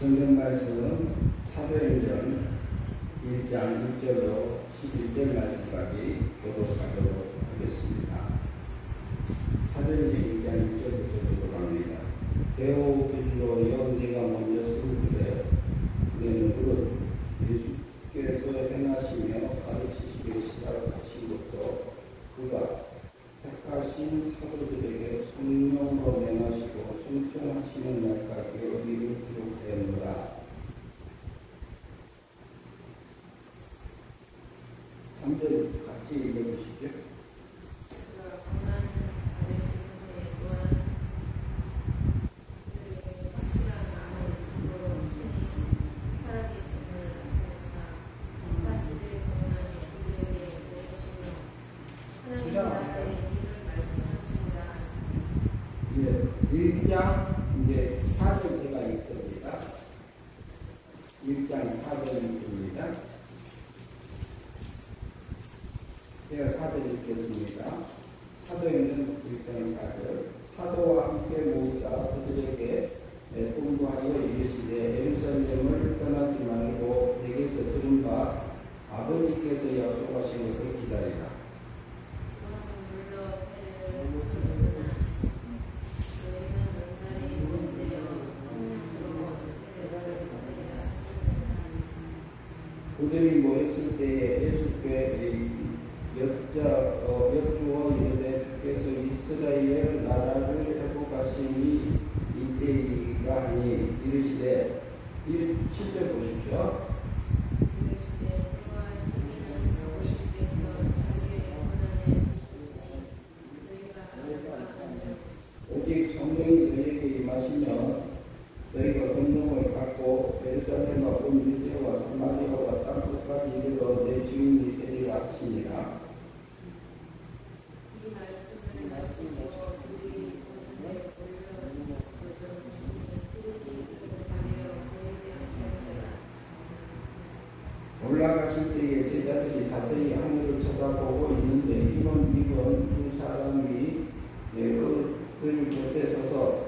성경 말씀은 사도행전 1장 1절로 11절 말씀까지 교독하도록 하겠습니다. 사도행전 1장 1절부터 교독합니다. 데오빌로 여호대가 먼저 쓴 글에 우리는 무릇 예수께서 행하시며 가르치시기를 시작하신 것도 그가 택하신 사도들에게 성령으로 명하시고 순종하시는 날까지 여기를 기록하였노라. 3절 같이 읽어주시죠. 예, 1장 이제 4절 제가 읽습니다. 1장 4절 읽습니다. 제가 4절 읽겠습니다. 사도행전 1장 4절. 사도와 함께 모이사 그들에게 공부하여 이르시되 예루살렘을 떠나지 말고 내게서 들은 바 아버지께서 약속하신 것을 기다리라. 그들이 모였을 때에 예수께 여쭈어 이르되 주께서 이스라엘 나라를 회복하심이 이때이가 하니 이르시되 7절 보십시오. 오직 성령이 너희에게 임하시면 너희가 권능을 갖고 예루살렘과 온 유대와 사마리아와 땅 끝까지 이르러 내 주인이 되리라 하시니라. 이 말씀을 마치시고 그들이 올라가실 때에 제자들이 자세히 하늘을 쳐다보고 있는데 이번 두 사람이 그들 곁에 서서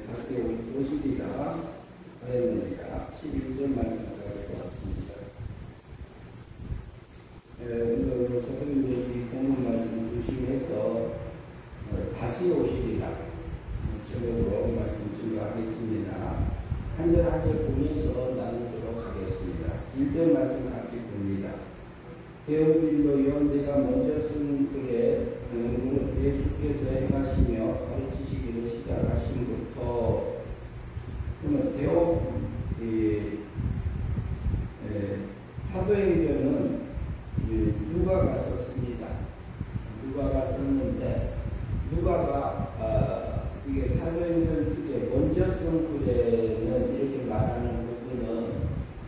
다시 오시리라 하였느니라. 11절 말씀까지 왔습니다. 오늘 사도행전 본문 말씀 중심에서 다시 오시리라 제목으로 말씀 준비하겠습니다. 한 절 한 절 보면서 나누도록 하겠습니다. 1절 말씀 같이 봅니다. 데오빌로 여호대가 먼저 쓴 글에 예수께서 행하시며 가르치시기를 시작하신 것부터 사도행전은 누가가 썼습니다. 누가가 썼는데 누가가 이게 사도행전 쓰기에 먼저 쓴 글에는 이렇게 말하는 부분은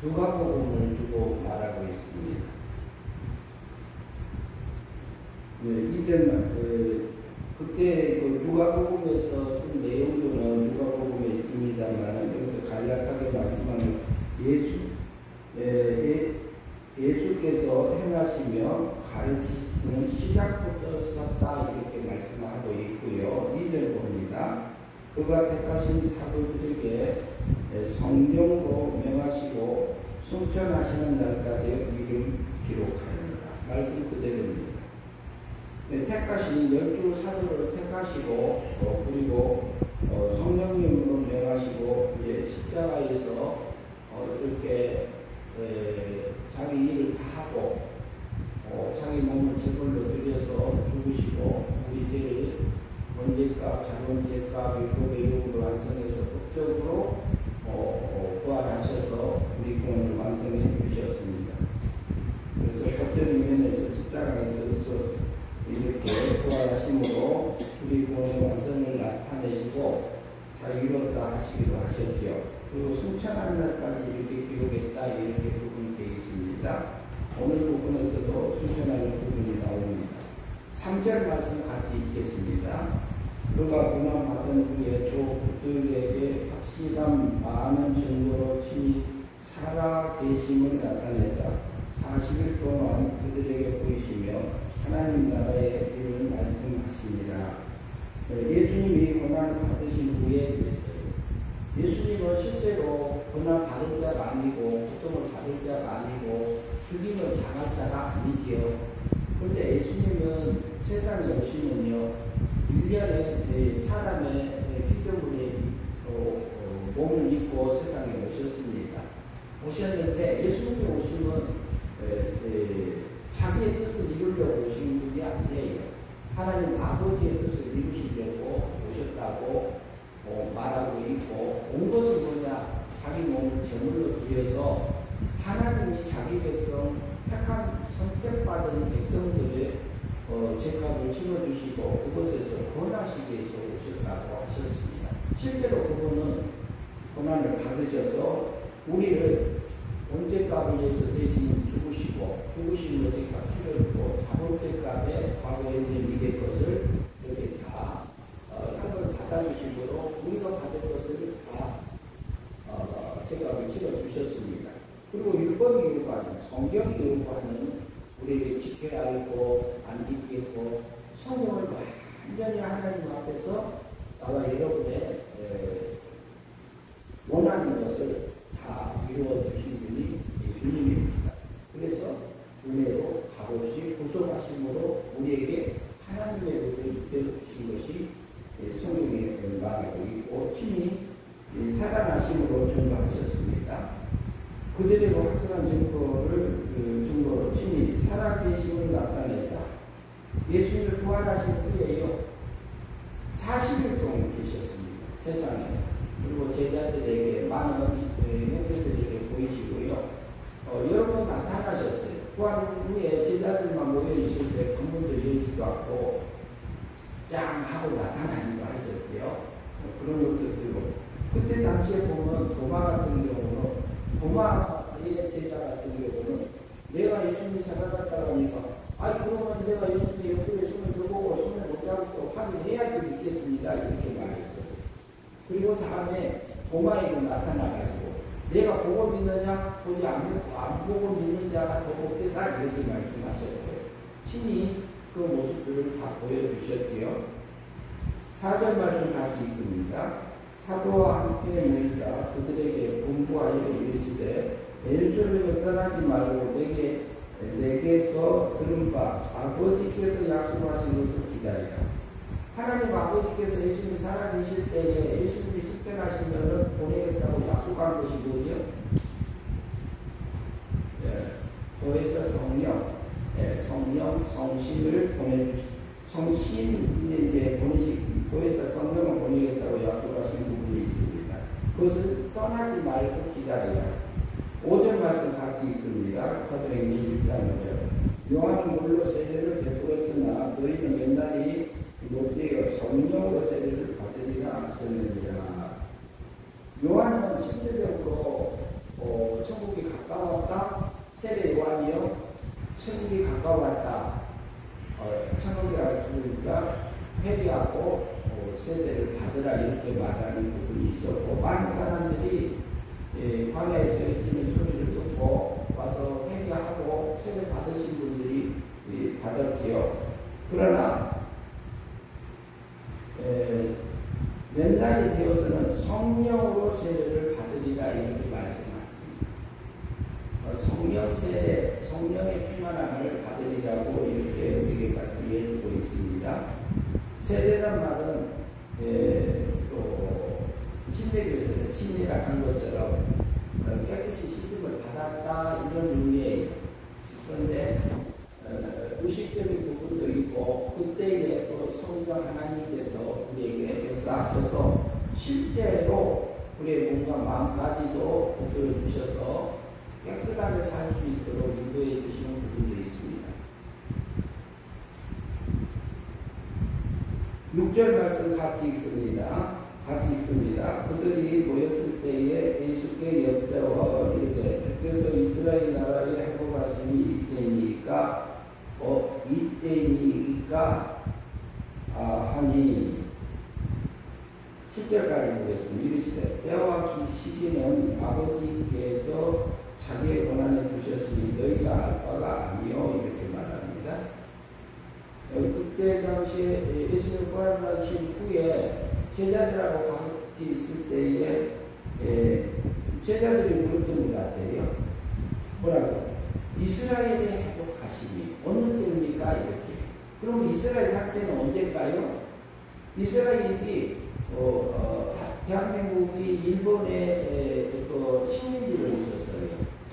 누가복음을 두고 말하고 있습니다. 이전만 그때 누가복음에서 쓴 내용들은 누가복음에 있습니다만 여기서 간략하게 말씀하면 예수께서 행하시며 가르치시는 시작부터 썼다 이렇게 말씀하고 있고요. 2절 봅니다. 그가 택하신 사도들에게 성령으로 명하시고 순천하시는 날까지 이를 기록하였다. 말씀 그대로입니다. 택하신 12사도를 택하시고 그리고 성령님으로 명하시고 이제 십자가에서 이렇게 자기 일을 다 하고 자기 몸을 제물로 드려서 죽으시고 우리 죄를 번제값, 자본제값, 율법의 유혹을 완성해서 법적으로 부활하셔서 우리 구원을 완성해 주셨습니다. 그래서 법적인 면에서 십자가에서 이렇게 부활하심으로 우리 구원의 완성을 나타내시고 다 이뤘다 하시기도 하셨죠. 그리고 순천한 날까지 이렇게 기록했다 이렇게 부분이 되어 있습니다. 오늘 부분에서도 순천하는 부분이 나옵니다. 3절 말씀 같이 읽겠습니다. 그가 고난받은 후에 또 그들에게 이런 많은 증거로 친히 살아 계심을 나타내사 40일 동안 그들에게 보이시며 하나님 나라의 일을 말씀하시니라. 예수님이 고난을 받으신 후에 그랬어요. 예수님은 실제로 고난 받을 자가 아니고 고통을 받을 자가 아니고 죽임을 당할 자가 아니지요. 그런데 예수님은 세상에 오시면요 1년에 사람의 피조물의 몸을 입고 세상에 오셨습니다. 오셨는데 예수님이 오시면 자기의 뜻을 이루려고 오신 분이 아니에요. 하나님 아버지의 뜻을 이루시려고 오셨다고 말하고 있고, 온 것은 뭐냐? 자기 몸을 제물로 드려서 하나님이 자기 백성, 택한 선택받은 백성들의 죄값을 치러주시고 그것에서 구원하시기 위해서 오셨다고 하셨습니다. 실제로 그분은 고난을 받으셔서 우리를 언제값을 위해서 대신 죽으시고 죽으신 것의 값 치러주고 자본죄값에 과거에 있는 미래 것을 이렇게 다 한번 받아주심으로 우리가 받을 것을 다 죄값을 치러주셨습니다. 그리고 율법이 요구하는 성경이 요구하는 우리에게 지켜야 하고 안 지키고 성경을 완전히 하나님 앞에서 나와 여러분의 원하는 것을 다 이루어 주신 분이 예수님입니다. 그래서 은혜로 값없이 구속하심으로 우리에게 하나님의 의를 입혀 주신 것이 성경에 말하고 있고 친히 살아나심으로 증거하셨습니다. 그들의 확실한 증거로 친히 살아계심을 나타내사 예수님을 부활하신 후에요 40일 동안 계셨습니다. 세상에서. 그리고 제자들에게 많은 형제들에게 보이시고요. 여러 번 나타나셨어요. 부활 후에 제자들만 모여 있을 때 방문도 열지도 않고 짱 하고 나타나기도 하셨어요. 그런 것들도 그때 당시에 보면 도마 같은 경우는 도마의 제자 같은 경우는 내가 예수님이 살아났다고 하니까 그러면 내가 예수님의 옆구리에 손을 대보고 손을 못 잡고 확인해야지 믿겠습니다. 이렇게 말했어요. 그리고 다음에 도마에는 나타나가지고 내가 보고 믿느냐 보지 안 보고 믿는 자가 더 복되다 이렇게 말씀하셨고요. 친히 그 모습들을 다 보여주셨고요. 4절 말씀 같이 있습니다. 사도와 함께 모이사 그들에게 공부하여 이르시되 예루살렘을 떠나지 말고 내게서 들은 바 아버지께서 약속하신 것을 기다리라. 하나님 아버지께서 예수님이 살아계실 때에 예수님이 승천하시면 보내겠다고 약속한 것이 뭐죠? 도에서 성령, 성신을 도에서 성령을 보내겠다고 약속하신 부분이 있습니다. 그것을 떠나지 말고 기다리라. 5절 말씀 같이 있습니다. 사도행전 1장 5절. 요한은 물로 세례를 베풀었으나 너희는 맨날이 못되어 성령으로 세례를 받으리라 하셨느니라. 요한은 실제적으로 천국이 가까웠다. 세례 요한이요. 천국이 가까웠다. 천국이라 했으니까 회개하고 세례를 받으라 이렇게 말하는 부분이 있었고 많은 사람들이 광야에 서 있는 소리를 듣고 와서 회개하고 세례 받으신 분들이 받았지요. 그러나 맨날이 되어서는 성령으로 세례를 받으리라 이렇게 말씀합니다. 성령 세례, 성령의 충만함을 받으리라고 이렇게 우리에게 말씀해 주고 있습니다. 세례란 말은 또 침례교에서는 침례라 한 것처럼 깨끗이 씻음을 받았다 이런 의미예요. 그런데 의식적인 부분도 있고 그때에 또 성령 하나님께서 우리에게 역사하셔서 실제로 우리의 몸과 마음까지도 복들어 주셔서 깨끗하게 살 수 있도록 인도해 주시는 부분도 있습니다. 6절 말씀 같이 있습니다. 그들이 모였을 때에 예수께 여짜와 이르되 주께서 이스라엘 나라의 회복하심이 이때니까 하니 7절 10절까지 보겠습니다. 이르시되 때와 시기는 아버지께서 자기의 권한에 두셨으니 너희가 알 바가 아니요 이렇게 말합니다. 그때 당시에 예수님 부활하신 후에 제자들하고 같이 있을 때에 제자들이 물었던 것 같아요. 뭐라고? 이스라엘의 회복하심이 어느 때입니까? 이렇게. 그럼 이스라엘 사태는 언제일까요? 이스라엘이 대한민국이 일본의 식민지로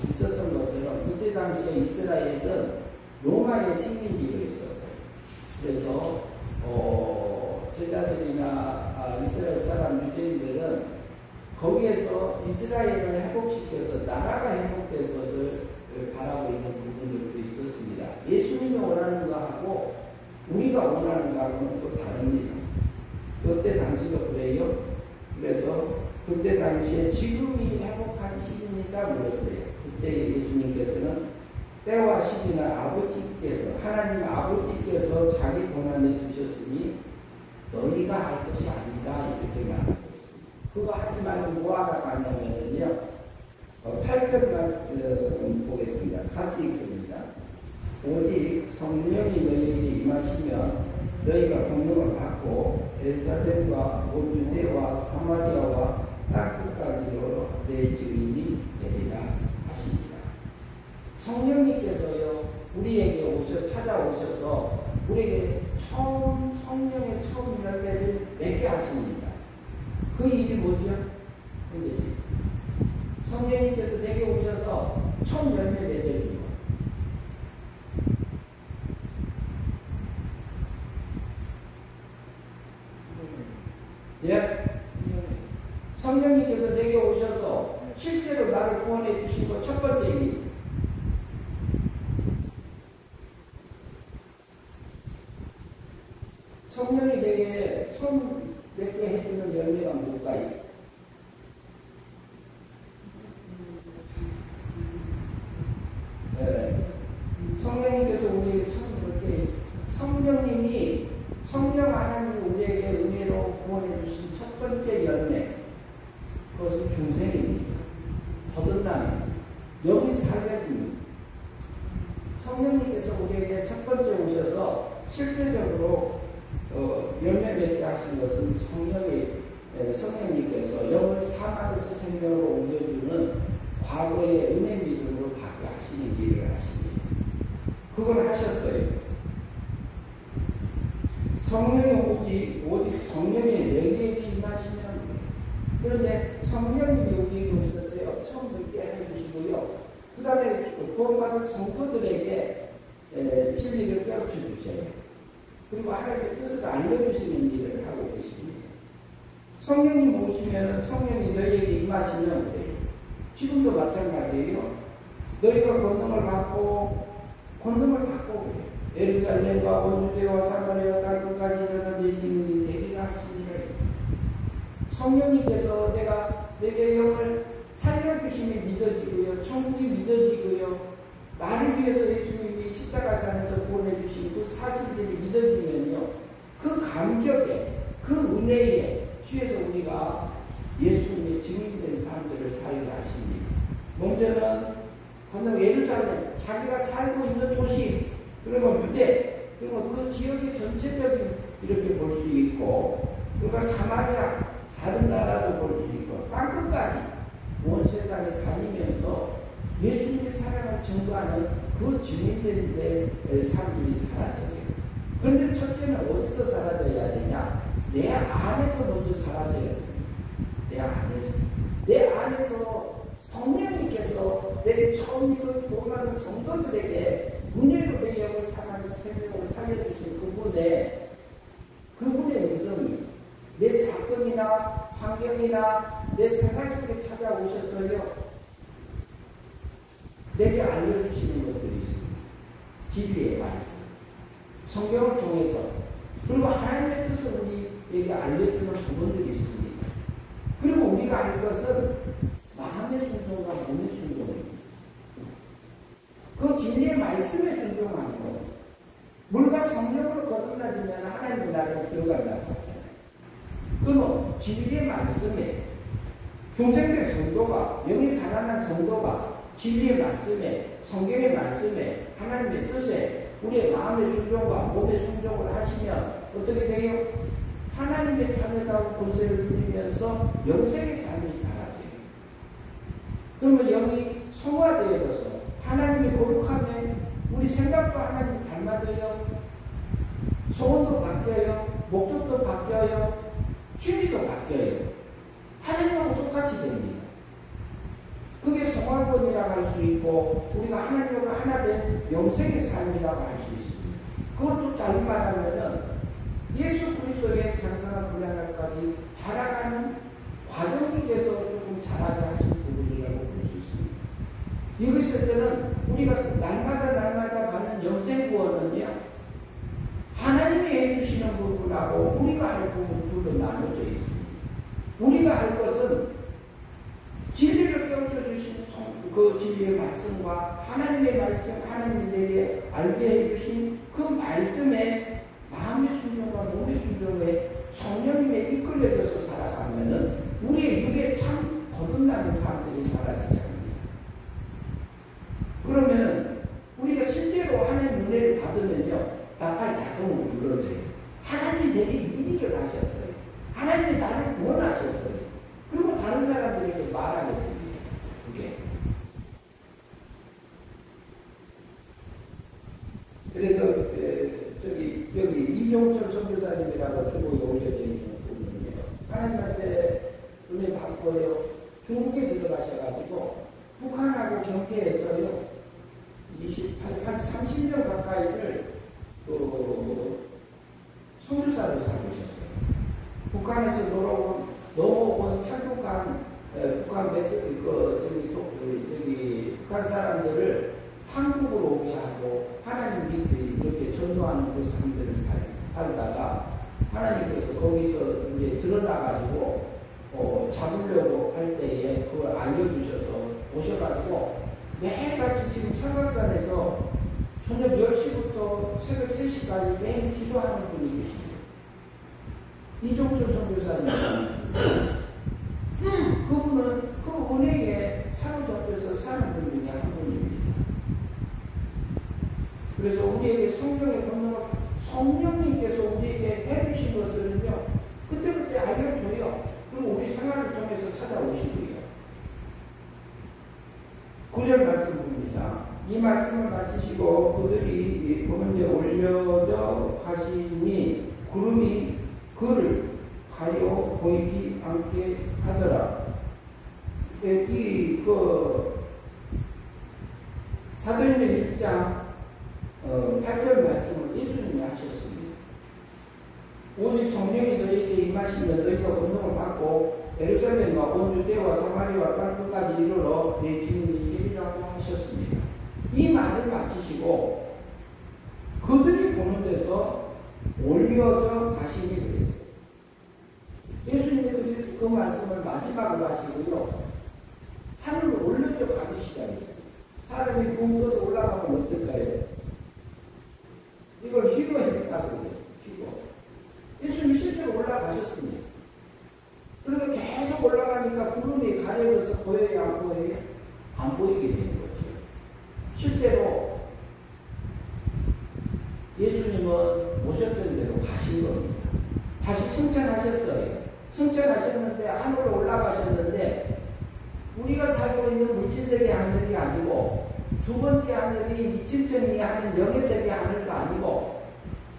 있었던 것처럼 그때 당시에 이스라엘은 로마의 식민지로 있었어요. 그래서 제자들이나 이스라엘 사람 유대인들은 거기에서 이스라엘을 회복시켜서 나라가 회복될 것을 바라고 있는 부분들도 있었습니다. 예수님이 원하는 거하고 우리가 원하는 거하고는 또 다릅니다. 그때 당시도 그래요. 그래서 그때 당시에 지금이 회복한 시기니까 물었어요. 그때 예수님께서는 때와 시기는 아버지께서 하나님 아버지께서 자기 권한에 주셨으니 너희가 할 것이 아니다 이렇게 말하고 있습니다. 그거 하지 말고 뭐 하다가 하냐면요 8절 말씀 보겠습니다. 같이 읽습니다. 오직 성령이 너희에게 임하시면 너희가 권능을 받고 예루살렘과 온 유대와 사마리아와 땅끝까지로 내 증인이 되리라 하십니다. 성령님께서요 우리에게 찾아오셔서 우리에게 성령의 처음 열매를 맺게 하십니다. 그 일이 뭐죠? 성령님께서 내게 오셔서 처음 열매 맺으리요. 예? 성령님께서 내게 오셔서 실제로 나를 구원해 주신 것 첫 번째 일. 성령이 내게 처음 맺게 해주는 열매가 뭘까요? 네. 성령님께서 우리에게 처음 맺게 성령님이 성령 하나님이 우리에게 은혜로 구원해 주신 첫 번째 열매 그것은 중생입니다. 거듭남입니다. 여기 살려집니다. 성령님께서 우리에게 첫 번째 오셔서 실질적으로 열매 맺게 하신 것은 성령님께서 영을 사망에서 생명으로 옮겨주는 과거의 은혜 믿음으로 받게 하시는 일을 하십니다. 그걸 하셨어요. 성령이 오직 성령이 내게 임하시면 그런데 성령님이 우리에게 오셨어요. 처음 듣게 해주시고요. 그 다음에 구원받은 성도들에게 진리를 깨우쳐 주셔요. 그리고 하나님의 뜻을 알려주시는 일을 하고 계십니다. 성령님 오시면 성령이 너희에게 임하시면 그래요. 지금도 마찬가지예요. 너희가 권능을 받고 그래요. 예루살렘과 온 유대와 사마리아 땅끝까지 이르는 내 증인이 되리라 하시니라. 성령님께서 내게 영을 살려주심이 믿어지고요. 천국이 믿어지고요. 나를 위해서 예수님이 십자가산에서 구원해 주신 그 사실들이 믿어지면요. 그 감격에 그 은혜에 취해서 우리가 예수님의 증인된 사람들을 살게 하십니다. 먼저는 건너 예루살렘 자기가 살고 있는 도시 그리고 유대, 그리고 그 지역의 전체적인 이렇게 볼 수 있고, 그러니까 사마리아, 다른 나라도 볼 수 있고, 땅끝까지 온 세상에 다니면서 예수님의 사랑을 증거하는 그 증인들의 사람들이 사라져요. 그런데 첫째는 어디서 사라져야 되냐? 내 안에서 먼저 사라져야 됩니다. 내 안에서 성령님께서 내게 처음 이걸 구원받은 성도들에게 은혜로 내 영을 사망에서 생명으로 살려주신 그분의 음성이 내 사건이나 환경이나 내 생활 속에 찾아오셨어요. 내게 알려주시는 것들이 있습니다. 진리의 말씀, 성경을 통해서 그리고 하나님의 뜻을 우리에게 알려주는 부분들이 있습니다. 그리고 우리가 알 것은 마음의 순종과 몸의 순종입니다. 그 진리의 말씀에 순종하는 거예요. 물과 성령으로 거듭나지면 하나님의 나라에 들어간다고 하잖아요. 그럼 진리의 말씀에 중생된 성도가, 영이 살아난 성도가 진리의 말씀에, 성경의 말씀에, 하나님의 뜻에 우리의 마음의 순종과 몸의 순종을 하시면 어떻게 돼요? 하나님의 자녀다운 권세를 누리면서 영생의 삶이 살아져요. 그러면 영이 성화되어서 하나님의 거룩함에 우리 생각도 하나님 닮아져요. 소원도 바뀌어요. 목적도 바뀌어요. 취미도 바뀌어요. 하나님하고 똑같이 됩니다. 그게 성화권이라고 할 수 있고 우리가 하나님과 하나 된 영생의 삶이라고 할 수 있습니다. 그것도 다른 말하면은 예수 그리스도의 장성한 분량까지 자라가는 과정 속에서 조금 자라게 하신 부분이라고 볼 수 있습니다. 이것일 때는 우리가 날마다 받는 영생 구원은요, 하나님이 해주시는 부분하고 우리가 할 부분 둘로 나눠져 있습니다. 우리가 할 것은 진리를 깨우쳐 주신 그 진리의 말씀과 하나님의 말씀, 하나님이 내게 알게 해주신 그 말씀에 마음의 순종과 몸의 순종에 성령님에 이끌려져서 살아가면은 우리의 육에 참 거듭나는 사람들이 사라지게 합니다. 그러면 우리가 실제로 하나님 은혜를 받으면요, 나팔 자동으로 불러져요. 하나님 내게 이 일을 하셨어요. 하나님이 나를 구원하셨어요. 그리고 다른 사람들에게 말하게 됩니다. 그게. 그래서 여기 이종철 선교사님이라고 주보에 올려져 있는 분은요, 하나님한테 은혜 받고요, 중국에 들어가셔가지고 북한하고 경계에서요 30년 가까이를 선교사로 살고 있었어요. 북한에서 넘어온 탈북한 북한 북한 사람들을 한국으로 오게 하고 하나님 믿고 이렇게 전도하는 그 사람들을 살다가 하나님께서 거기서 이제 드러나가지고 잡으려고 할 때에 그걸 알려주셔서 오셔가지고 매일같이 지금 삼각산에서 저녁 10시부터 새벽 3시까지 매일 기도하는 분이 계십니다. 이종철 선교사님. 그분은 그 은혜에 사로잡혀서 사는 분 중에 한 분입니다. 그래서 우리에게 성경의 권능을 성령님께서 우리에게 해주신 것들은요, 그때그때 알려줘요. 그리고 우리 생활을 통해서 찾아오시고요. 9절 말씀 봅니다. 이 말씀을 마치시고 그들이 보면 올려져 가시니 구름이 그를 가려 보이지 않게 하더라. 사도행전 1장 8절 말씀을 예수님이 하셨습니다. 오직 성령이 너희에게 임하시면 너희가 권능을 받고 예루살렘과 온 유대와 사마리아와 땅 끝까지 이르러 내 증인이 되리라고 하셨습니다. 이 말을 마치시고 그들이 보는 데서 올려져 가시니 그랬어요. 예수님이 그 말씀을 마지막으로 하시고요, 하늘로 올려져 가기 시작했어요. 사람이 붕 떠서 올라가면 어쩔까요? 이걸 희거했다고 그랬어요. 희거. 예수님이 실제로 올라가셨습니다. 그러니까 계속 올라가니까 구름이 가려져서 보여요, 안 보여요? 안 보이게 되는 거죠. 실제로 예수님은 오셨던 대로 가신 겁니다. 다시 승천하셨어요. 승천하셨는데 하늘로 올라가셨는데 우리가 살고 있는 물질세계 하늘이 아니고 두 번째 하늘이 2층천이 하는 영의세계 하늘도 아니고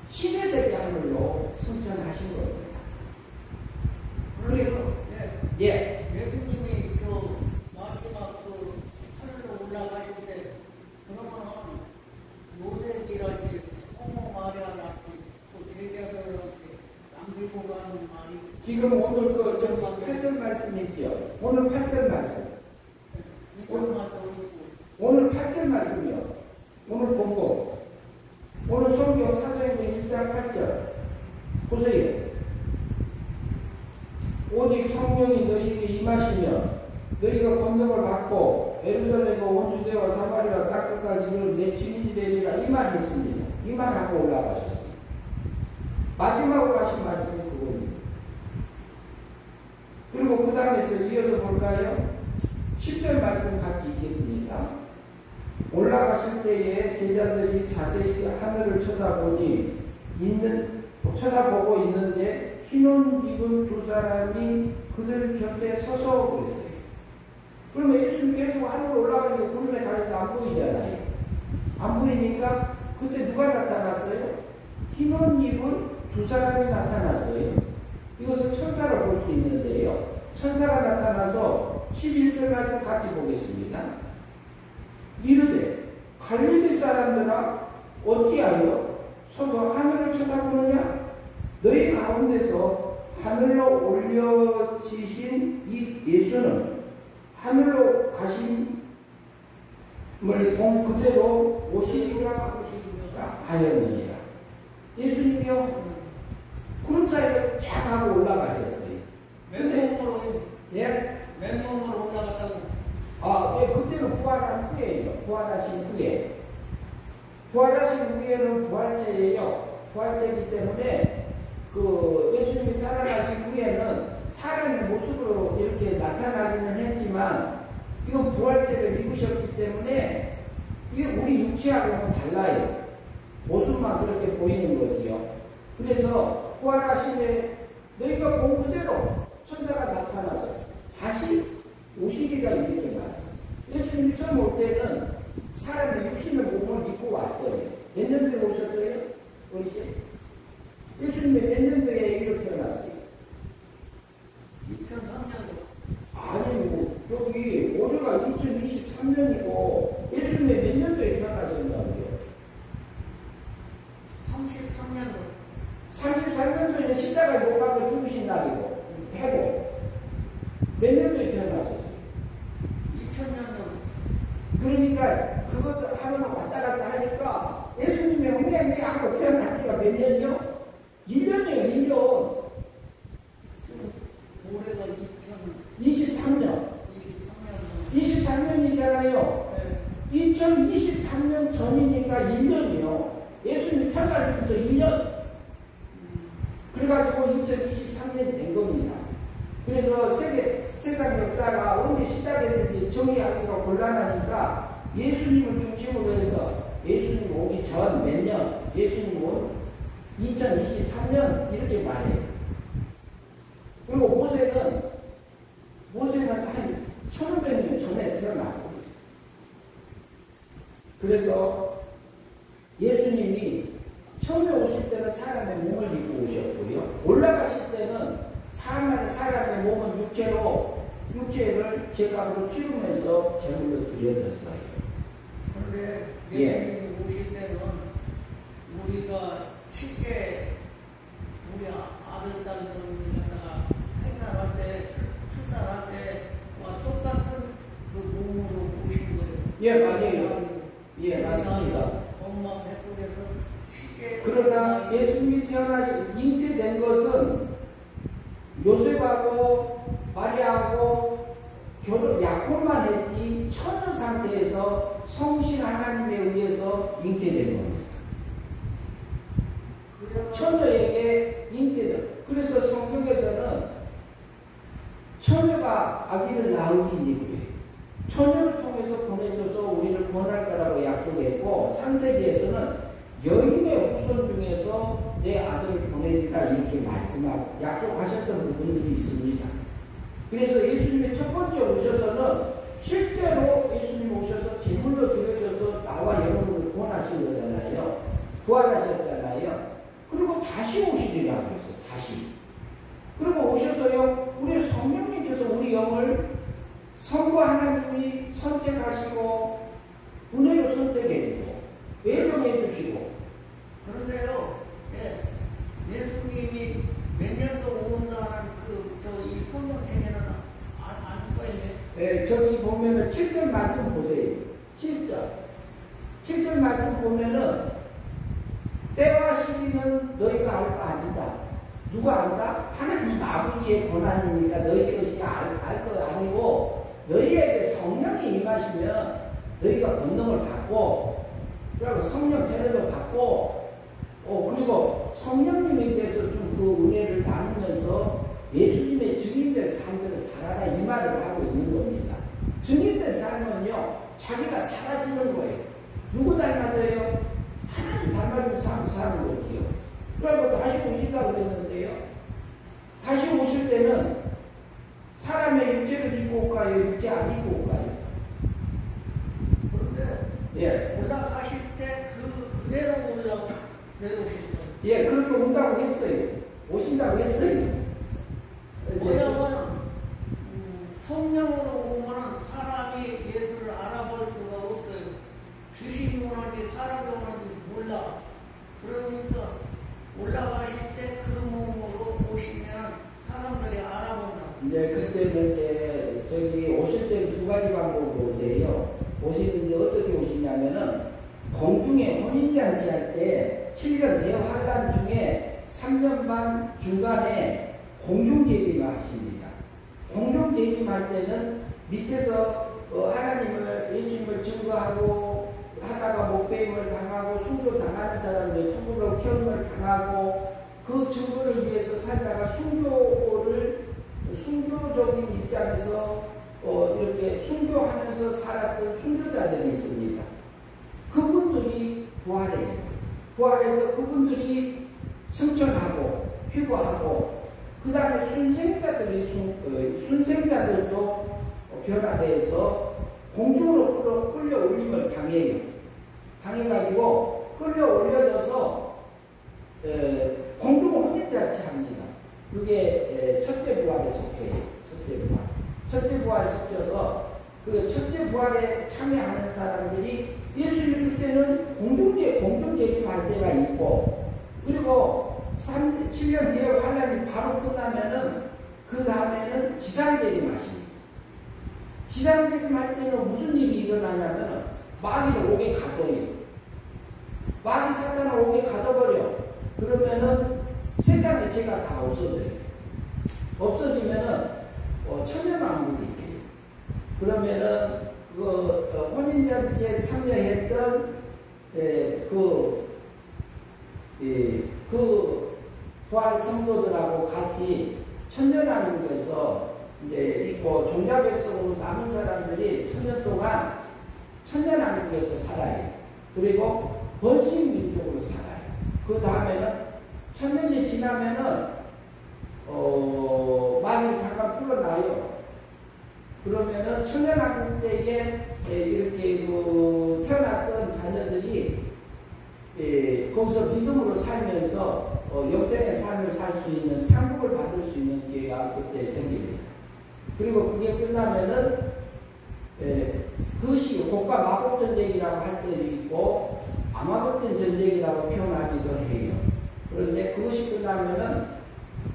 신의세계 하늘로 승천하신 겁니다. 그리고 예수님이 마지막 하늘로 올라가실 때 그러면 요셉이랄지 어머 마리아랄지 또 제자들한테 남기고 가는 말이 지금 오늘 8절 말씀 있죠? 오늘 8절 말씀. 오늘 8절 말씀이요. 오늘 본거. 오늘 성경 사도행전 1장 8절. 보세요. 오직 성령이 너희에게 임하시면 너희가 권능을 받고 예루살렘과 온 유대와 사마리아 땅 끝까지 이르러 내 증인이 되리라, 이 말했습니다. 이 말하고 올라가셨습니다. 마지막으로 하신 말씀이 그겁니다. 그리고 그 다음에서 이어서 볼까요? 10절 말씀 같이 읽겠습니다. 올라가실 때에 제자들이 자세히 하늘을 쳐다보고 있는데 흰옷 입은 두 사람이 그들 곁에 서서 그랬어요. 그러면 예수님 계속 하늘로 올라가니까 구름에 가려서 안 보이잖아요. 안 보이니까 그때 누가 나타났어요? 흰옷 입은 두 사람이 나타났어요. 이것을 천사로 볼 수 있는데요. 천사가 나타나서 11절 말씀 같이 보겠습니다. 이르되 갈릴리 사람들아 어찌하여 서서 하늘을 쳐다보느냐? 너희 가운데서 하늘로 올려지신 이 예수는 하늘로 가심을 본 그대로 오시리라 하였느니라. 예수님이요 구름 사이로 쫙 하고 올라가셨어요. 맨몸으로 예? 맨몸으로 올라갔다고. 예, 그때는 부활한 후에요. 부활하신 후에. 부활하신 후에는 부활체예요. 부활체이기 때문에 예수님이 살아나신 후에는 사람의 모습으로 이렇게 나타나기는 했지만 이건 부활체를 입으셨기 때문에 이게 우리 육체하고는 달라요. 모습만 그렇게 보이는 거지요. 그래서 부활하심에 너희가 본 그대로 천사가 나타나서 다시 오시리라 이렇게 말해요. 예수님이 처음 올 때는 사람의 육신의 몸을 입고 왔어요. 몇 년도에 오셨어요? 어르신? 예수님이 몇 년도에 이렇게 태어났어요? 2003년도. 아니, 여기 올해가 2023년이고 예수님이 몇 년도에 태어나셨냐고요? 33년도. 33년도에는 십자가에 못 박혀 죽으신 날이고 해고 몇 년도에 태어나셨어요? 2000년도. 그러니까 그것도 하면 왔다 갔다 하니까 예수님의 홍대에 하고 태어난 지가 몇 년이요? 1년이에요. 1년. 올해가 23년. 23년이잖아요. 네. 2023년 전이니까 1년이요. 예수님이 태어날 때부터 1년. 그래가지고 2023년이 된 겁니다. 그래서 세상 역사가 언제 시작했는지 정의하기가 곤란하니까 예수님을 중심으로 해서 예수님 오기 전 몇 년, 예수님 온 2023년 이렇게 말해요. 그리고 모세는 한 1500년 전에 태어나고 그래서 예수님이 처음에 오실 때는 사람의 몸을 입고 오셨고요. 올라가실 때는 사람의 몸은 육체를 제값으로 치르면서 제물로 드려졌어요. 그런데 예. 예수님이 오실 때는 우리가 쉽게 우리 아들, 딸들을 갖다가 생산할 때, 출산할 때와 똑같은 그 몸으로 오신 거예요. 예, 맞아요. 예, 맞습니다. 엄마 뱃속에서 쉽게. 그러나 예수님이 잉태된 것은 요셉하고 마리아하고 약혼만 했지 처녀 상태에서 성신 하나님에 의해서 잉태된 겁니다. 처녀에게 잉태된. 그래서 성경에서는 처녀가 아기를 낳으니 그래요. 처녀를 통해서 보내줘서 우리를 구원할 거라고 약속했고 창세기에서는 여인의 후손 중에서 내 아들을 보내리라 이렇게 말씀하고 약속하셨던 부분들이 있습니다. 그래서 예수님이 첫 번째 오셔서는 실제로 예수님 오셔서 제물로 드려져서 나와 여러분을 구원하신 거잖아요. 구원하셨잖아요. 그리고 다시 오시리라고 했어요. 다시. 그리고 오셔서요 우리 성령님께서 우리 영을 성부 하나님이 선택하시고 은혜로 선택해주고 외정해주시고. 그런데요, 예, 예수님이 몇 년도 온다는 이 성경책에는 안 써있네. 예, 저기 보면은 7절 말씀 보세요. 7절 말씀 보면은 때와 시기는 너희가 알 거 아니다. 누가 안다? 하나님 아버지의 권한이니까 너희 것이 알 거 아니고 너희에게 성령이 임하시면 너희가 권능을 받고 그리고 성령 세례도 받고 그리고 성령님에 대해서 좀 그 은혜를 나누면서 예수님의 증인 증인된 삶들을 살아라 이 말을 하고 있는 겁니다. 증인된 삶은요 자기가 사라지는 거예요. 누구 닮아져요? 하나님 닮아준 삶 사는 거지요. 그리고 다시 오신다고 그랬는데요. 다시 오실 때는 사람의 육체를 입고 올까요? 육체 안 입고 올까요? 그런데 예. 올라가실 때 그대로 내려오실 거예요. 예, 그렇게 온다고 했어요. 오신다고 했어요. 왜냐하면 성령으로 오면 사람이 예수를 알아볼 수가 없어요. 주식이 원하지 사람이 원하지 몰라. 그러니까 올라가실 때 그 몸으로 오시면 사람들이 알아본다. 이제 그때는 이제 저기 오실 때는 두 가지 방법으로 오세요. 오시는데 어떻게 오시냐면은 공중에 혼인잔치 할 때 7년 대환란 중에 3년 반 중간에 공중재림을 하십니다. 공중재림할 때는 밑에서 하나님을 예수님을 증거하고 하다가 목배임을 당하고 순교 당하는 사람들 통으로 경험을 당하고 그 증거를 위해서 살다가 순교적인 입장에서 이렇게 순교하면서 살았던 순교자들이 있습니다. 그분들이 부활해요. 부활해서 그분들이 승천하고 휴거하고 그 다음에 순생자들도 변화돼서 공중으로 끌려올림을 당해요. 당해가지고 끌려올려져서 공중 혼인잔치 합니다. 그게 첫째 부활에 속해요. 첫째 부활에 속혀서 그 첫째 부활에 참여하는 사람들이 예수님 그때는 공중재림할 때가 있고 그리고 7년 뒤에 환란이 바로 끝나면은 그 다음에는 지상재림하십니다. 지상재림할 때는 무슨 일이 일어나냐면은 마귀를 옥에 가둬요. 마귀 사탄을 옥에 가둬버려. 그러면은 세상의 죄가 다 없어져요. 없어지면은 천년왕국이 돼요. 그러면은 그 혼인잔치에 참여했던 그 부활 성도들하고 같이 천년왕국에서 이제 있고 종자백성으로 남은 사람들이 천년 동안 천년왕국에서 살아요. 그리고 번식 민족으로 살아요. 그 다음에는 천년이 지나면은 마귀를 잠깐 풀어놔요. 그러면은 천년왕국 때에 이렇게 태어났던 자녀들이 거기서 믿음으로 살면서 영생의 삶을 살 수 있는 상급을 받을 수 있는 기회가 그때 생깁니다. 그리고 그게 끝나면은 그것이 고가 마법 전쟁이라고 할 때도 있고 아마겟돈 전쟁이라고 표현하기도 해요. 그런데 그것이 끝나면은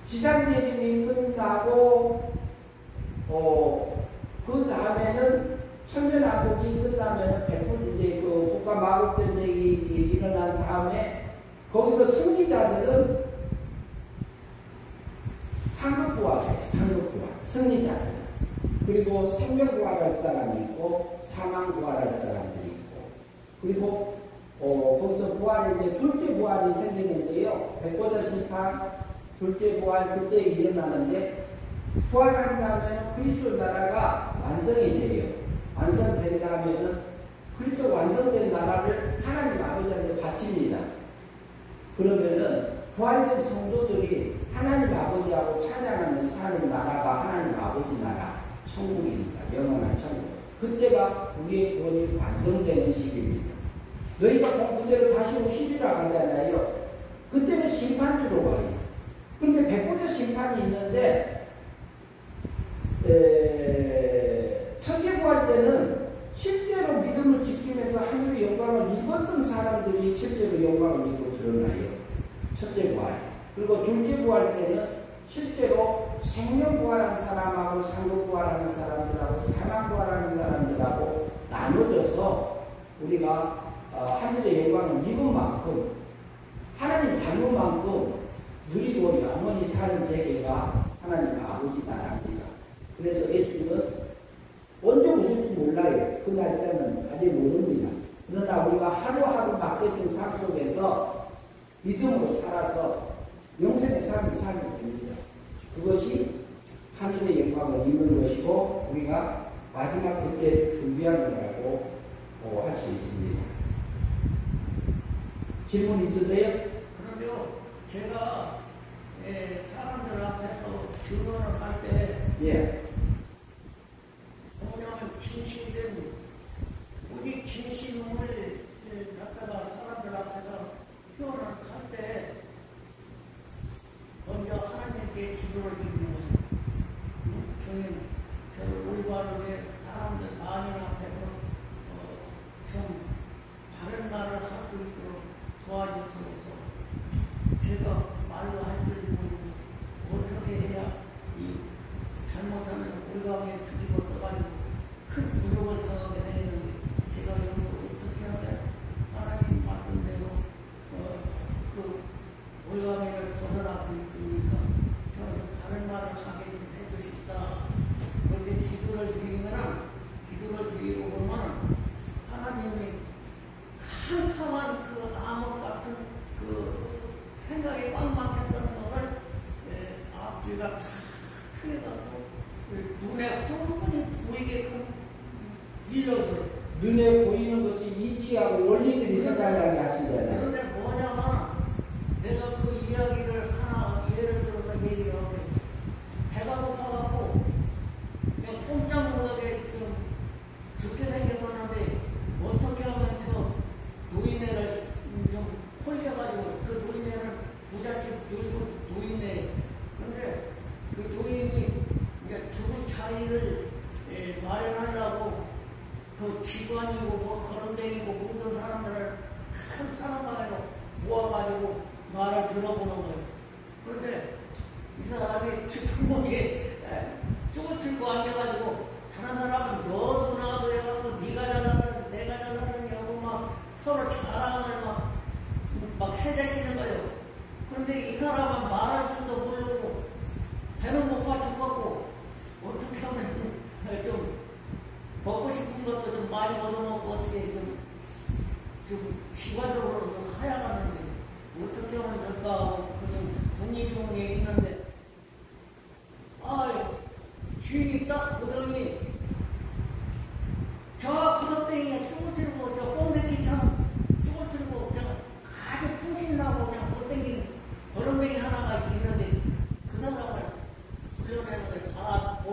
지상재림이 끝나고 그 다음에는 천년왕국이 끝나면 이제 그 국가 마법 전쟁이 일어난 다음에 거기서 승리자들은 상급부활해요. 상급부활 승리자들. 그리고 생명부활할 사람이 있고 사망부활할 사람들이 있고 그리고 거기서 부활이 이제 둘째 부활이 생기는데요. 백보자 심판 둘째 부활 그때 일어나는데 부활한 다음에는 그리스도 나라가 완성이 돼요. 완성된다 하면은 그리스도 완성된 나라를 하나님 아버지한테 바칩니다. 그러면은 부활된 성도들이 하나님 아버지하고 찬양하며 사는 나라가 하나님 아버지 나라 천국입니다. 영원한 천국. 그때가 우리의 구원이 완성되는 시기입니다. 너희가 그대로 다시 오시리라 하잖아요. 그때는 심판주로 와요. 그런데 백보자 심판이 있는데 첫째 부활 때는 실제로 믿음을 지키면서 하늘의 영광을 입었던 사람들이 실제로 영광을 입고 드러나요. 첫째 부활. 그리고 둘째 부활 때는 실제로 생명 부활한 사람하고 상급 부활하는 사람들하고 사망 부활하는 사람들하고 나눠져서 우리가 하늘의 영광을 입은 만큼 하나님 닮은 만큼 누리고 영원히 사는 세계가 하나님 아버지 나라입니다. 그래서 예수님은 언제 오실지 몰라요. 그 날짜는 아직 모릅니다. 그러나 우리가 하루하루 맡겨진 삶 속에서 믿음으로 살아서 영생의 삶을 살면 됩니다. 그것이 하늘의 영광을 입는 것이고 우리가 마지막 그때 준비하는 거라고 할 수 있습니다. 질문 있으세요? 그런데요, 제가 사람들 앞에서 증언을 할 때, 예. 뭐냐면 진실된, 오직 진심을 갖다가 사람들 앞에서 표현을 할 때, 먼저 하나님께 기도를 드리는 거예요. 주님, 저를 올바르게 사람들 많은 앞에서 좀 바른 말을 할 수 있도록 도와주소서. 제가 말로 할 줄 모르고 어떻게 해야 이 잘못하면 올가게 뒤집어 써가지고 큰 부족을 당하게 되는데 제가 여기서 어떻게 하면 하나님 말씀대로 그 올가게를 벗어나고 있으니까 저는 다른 말을 하게 좀 해주십다. 그렇게 기도를 드리고 보면 하나님이 캄캄한 그 암흑 같은 그 생각에 꽉 막혔던 것을 앞뒤가 다 트여갖고 눈에 훤히 보이게끔 밀려줘요. 눈에 보이는 것이 이치하고 원리들이 생각나게 하신다는. 그런데 뭐냐면 내가 그 이야기를 하나 예를 들어서 얘기를 하게 배가 고파갖고 그냥 꼼짝 못하게 죽게 생겼었는데 어떻게 하면 저 노인네를 좀 홀려가지고 그 노인네는 부잣집 노인네. 근데 그 노인이 이제 죽을 자리를 마련하려고 그 직원이고 뭐 거름댕이고 모든 사람들을 큰 사람방에서 모아가지고 말을 들어보는 거예요. 그런데 이 사람이 뒷목에 쪽을 들고 앉아가지고 다른 사람은 너도 나도 해갖고 네가 잘나는 내가 잘나느냐고 막 서로 자랑을 막 해제키는 거예요. 그런데 이 사람은 말할 줄도 모르고 배는 고파 죽겠고 어떻게 하면 좀 먹고 싶은 것도 좀 많이 얻어먹고 어떻게 좀 시간적으로 좀 하야가는데 어떻게 하면 될까 하고 그좀 동의중에 있는데 주인이 딱 보더니 저 구석탱이에 쭈글 틀고 저 뽕새끼처럼 쭈글 틀고 그냥 아주 풍신나고 그냥 못 땡기는 거름뱅이 하나가 있는데 그 사람을 불려내는 거예요. 다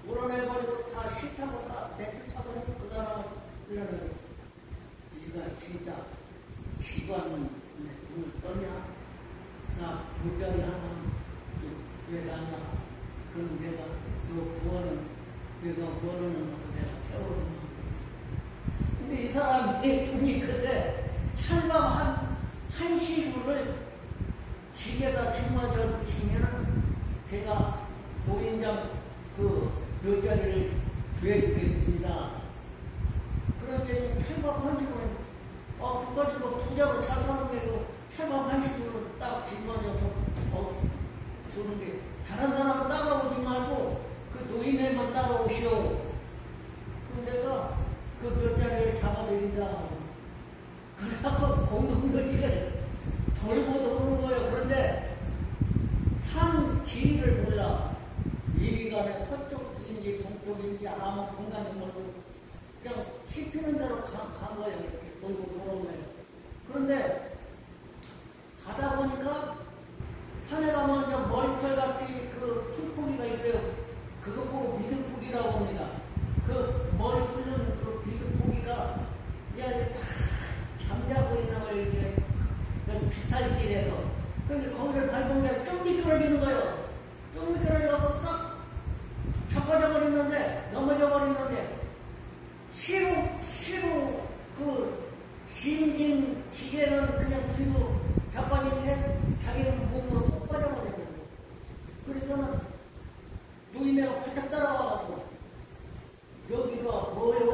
몰아내버리고 다 싫다고 다 내쫓아버리고 그 사람을 불려내는 거예요. 네가 진짜 직관에 돈을 떠냐? 나 물자리 하나 좀 구해달라. 그럼 내가 너 구하는 내가 모르는 것을 내가 채워주는 거예요. 근데 이 사람이 돈이 그때 찰밥 한 시루를 지게다 짊어져 주시면은 제가 노인장 그 묘자리를 구해주겠습니다. 그런데 찰밥 한 시루는 그까지 그 부자로 잘 사는 게 그 찰밥 한 시루를 딱 짊어져서 주는 게 다른 사람은 따라오지 말고 그 노인네만 따라오시오. 그럼 내가 그 묘자리를 잡아드린다. 그래갖고 공동묘지를 돌고 도는 거예요. 그런데 산 지위를 몰라. 이리간에 서쪽인지 동쪽인지 아무 공간이 모르고 그냥 씹히는 대로 간 거예요. 이렇게 돌고 도는 거예요. 그런데 가다 보니까 산에 가면 이제 머리털 같이 그 풀포기가 있어요. 그거 보고 미드포기라고 합니다. 그 머리 풀는 그 미드포기가 그냥 다 잠자고 있는 거예요. 이제 비탈길에서. 그런데 거기를 밟은 게 쭉 미끄러지는 거예요. 쭉 미끄러져갖고 딱 자빠져 버리는데, 넘어져 버리는데, 시로 그 심긴 지게는 그냥 뒤로 자빠진 채 자기는 몸으로 꼭 빠져버리는 거예요. 그래서는 노인네가 활짝 따라와가지고 여기가 뭐예요?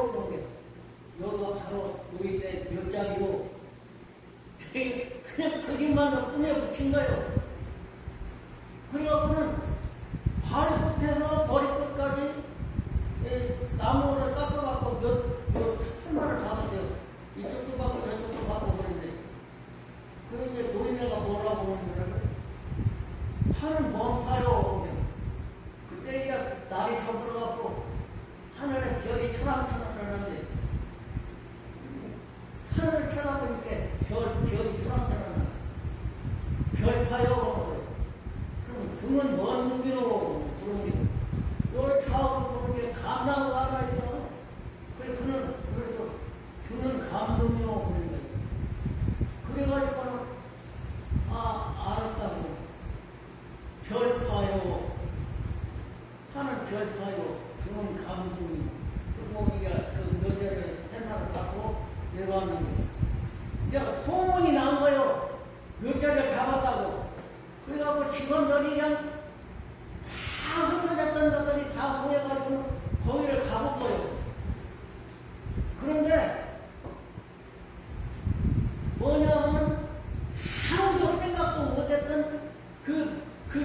여기가 바로 노인네 묘장이고 그냥 거짓말로 꿈에 붙인 거예요. 그래갖고는 발끝에서 머리끝까지 나무를 깎아갖고 몇 천만을 받았대요. 이쪽도 받고 저쪽도 받고 그런데 그런데 노인네가 뭐라고 하는 거를 팔은 뭔 파요? 하는 별파요. 등은 감동이. 그거기가 그 여자를 텐마를 갖고 내려왔는데 이제 소문이 난 거요. 여자를 잡았다고. 그래갖고 직원들이 그냥 다 흩어졌던 것들이 다 모여가지고 거기를 가본 거예요. 그런데 뭐냐면 아무도 생각도 못했던 그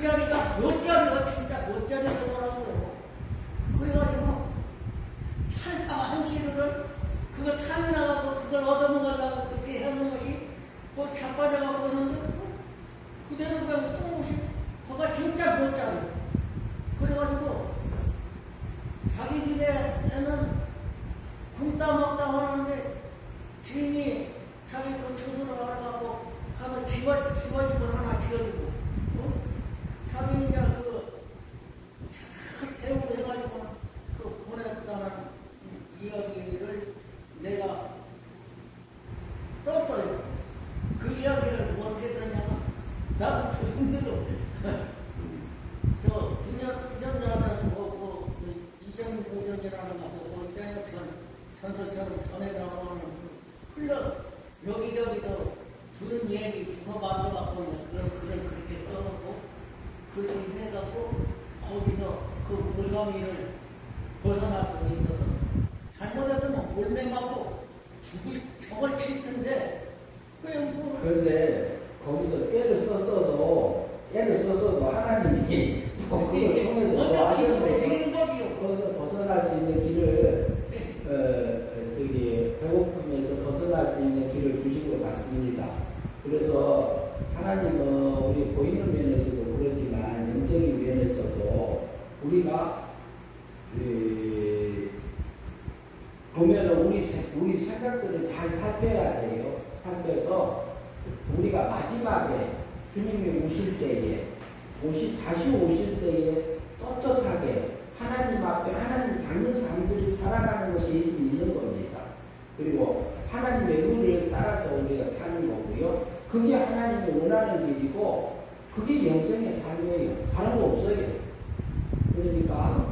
자리가 몇 자리가 진짜 몇 자리더라고요. 그래가지고 찰나 한시를 그걸 탐이 나가고 그걸 얻어먹으려고 그렇게 해놓은 것이 그 자빠져갖고 있는데 그대로 그냥 똥옷이 거가 진짜 몇 자리. 그래가지고 자기 집에는 굶다 먹다 하는데 주인이 자기 그 주소를 알아갖고 가서 집어집을 하나 지어주고 자기 이제 잘 대우해가지고 보냈다는 이야기를 내가 썼어요. 그 이야기를 어떻게 했냐면 나도 좀 힘들어. 저 부전자는 이정보전이라는 거 있잖아요. 전설처럼 전해 나오는 흘러 여기저기서 들은 얘기 주워 맞춰갖고 그런 글을 그렇게 써놓고 그렇게 해갖고 거기서 그 물가미를 벗어났더니 잘못했으면 몰매 맞고 저걸 칠 텐데 그런데 거기서 깨를 썼어도 하나님이 그걸 통해서 뭐 하셨는데 거기서 벗어날 수 있는 길을 배고픔에서 벗어날 수 있는 길을 주신 것 같습니다. 그래서 하나님은 우리 보이는 면에서도 그렇지만 영적인 면에서도 우리가 보면은 우리 생각들을 잘 살펴야 돼요. 살펴서 우리가 마지막에 주님이 오실 때에 다시 오실 때에 떳떳하게 하나님 앞에 하나님 닮은 사람들이 살아가는 것이 예수 믿는 겁니다. 그리고 하나님의 의를 따라서 우리가 사는 거고요. 그게 하나님이 원하는 길이고 그게 영생의 삶이에요. 다른 거 없어요. 그러니까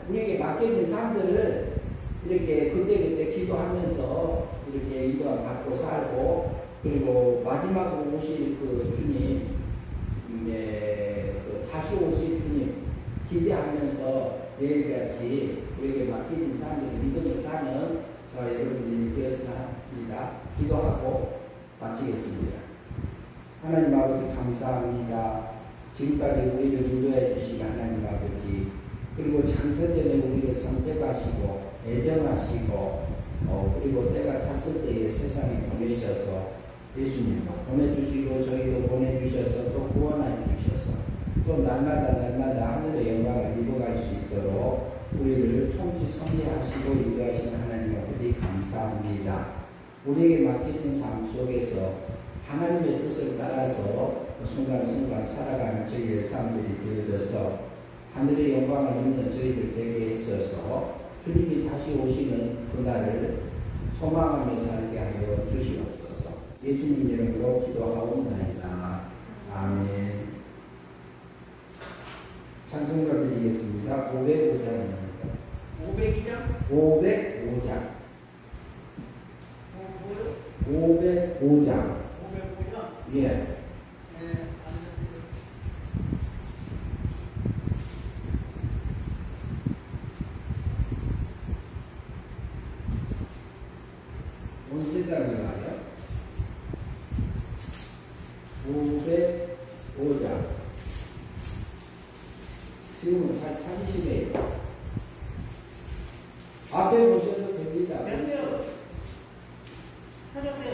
우리에게 맡겨진 삶들을 이렇게 그때그때 기도하면서 이렇게 인도함 받고 살고 그리고 마지막으로 오실 그 주님 다시 오실 주님 기대하면서 매일같이 우리에게 맡겨진 삶들을 믿음으로 사는 여러분들이 되었으면 합니다. 기도하고 마치겠습니다. 하나님 아버지 감사합니다. 지금까지 우리를 인도해 주신 하나님 아버지 그리고 장세전에 우리를 선택하시고 애정하시고 그리고 때가 찼을 때에 세상에 보내셔서 예수님도 보내주시고 저희도 보내주셔서 또 구원하여 주셔서 또 날마다 하늘의 영광을 입어갈 수 있도록 우리를 통치 섭리하시고 인도하시는 하나님 아버지 감사합니다. 우리에게 맡겨진 삶 속에서 하나님의 뜻을 따라서 순간순간 살아가는 저희의 삶들이 되어져서 하늘의 영광을 입는 저희들 되게 있어서 주님이 다시 오시는 그날을 소망하며 살게 하여 주시옵소서. 예수님 이름으로 기도하옵나이다. 아멘. 찬송가 드리겠습니다. 505장입니다. 500장? 505장. 505장. 505장? 예. 온 세상에 말이요. 505장. 지금은 잘 찾으시네요. 앞에 보셔도 됩니다. 됐어요. 찾았어요.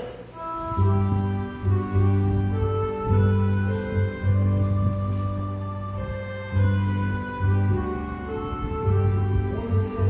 온 세상